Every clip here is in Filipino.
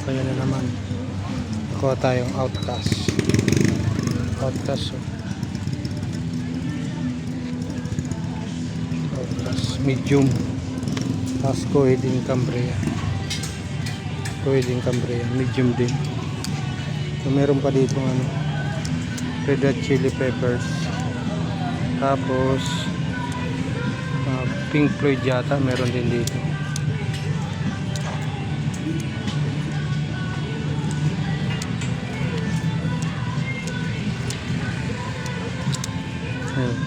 Kaya na naman. Nakuha tayong Outcast. Outcast. Outcast. Medium. Tapos Coed in Cambria. Coed in Cambria. Medium din. So, meron pa dito ano. Red Hot Chili Peppers. Tapos Pink Floyd yata meron din dito.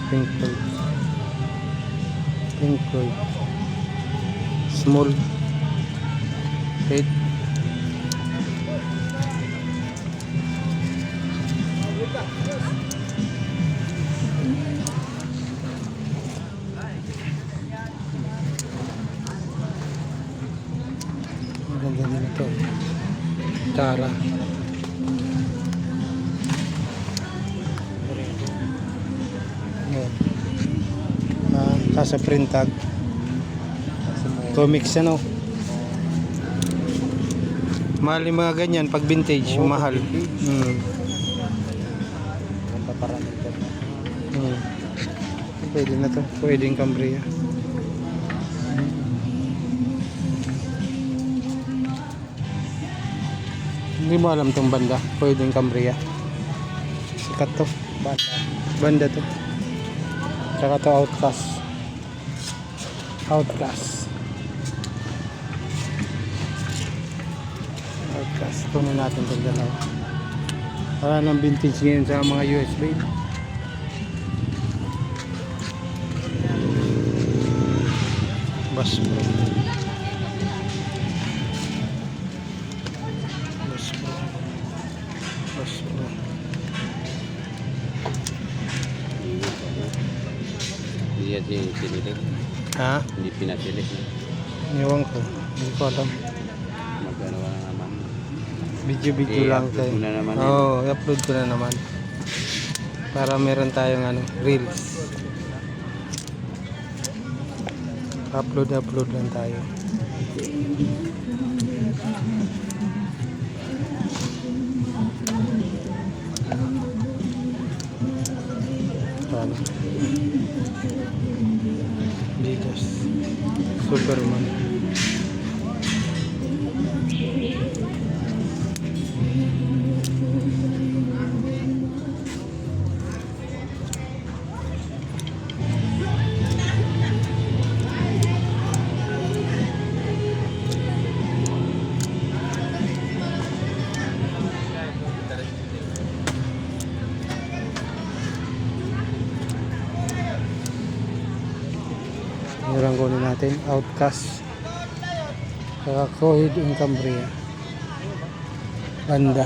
Pink Floyd. Pink Floyd. Small. Red. Maganda din ito. Tara. Kasa print tag. Comics ano. Mahal yung mga ganyan pag vintage, mahal. Pwede na to. Pwede yung Cambria. Hindi mo alam tong banda. Pwede yung Cambria. Sikat to. Banda to. Tsaka to Outcast. Outcast. Outcast. Kunin natin itong dalawa. Para ng vintage ngayon sa mga USB. Bass Pro. Bass Pro. Bass Pro. Hindi yan sinilig. Ha? Hindi pinasilig. Iwan ko. Hindi ko alam. Magkano na naman. Video lang tayo. I-upload mo na naman. Oo, i-upload ko na naman. Para meron tayong ano, reels. Upload lang tayo. Paano? Didas. Superman. Yung kunin natin, Outcast. Saka Coed in Cambria. Banda.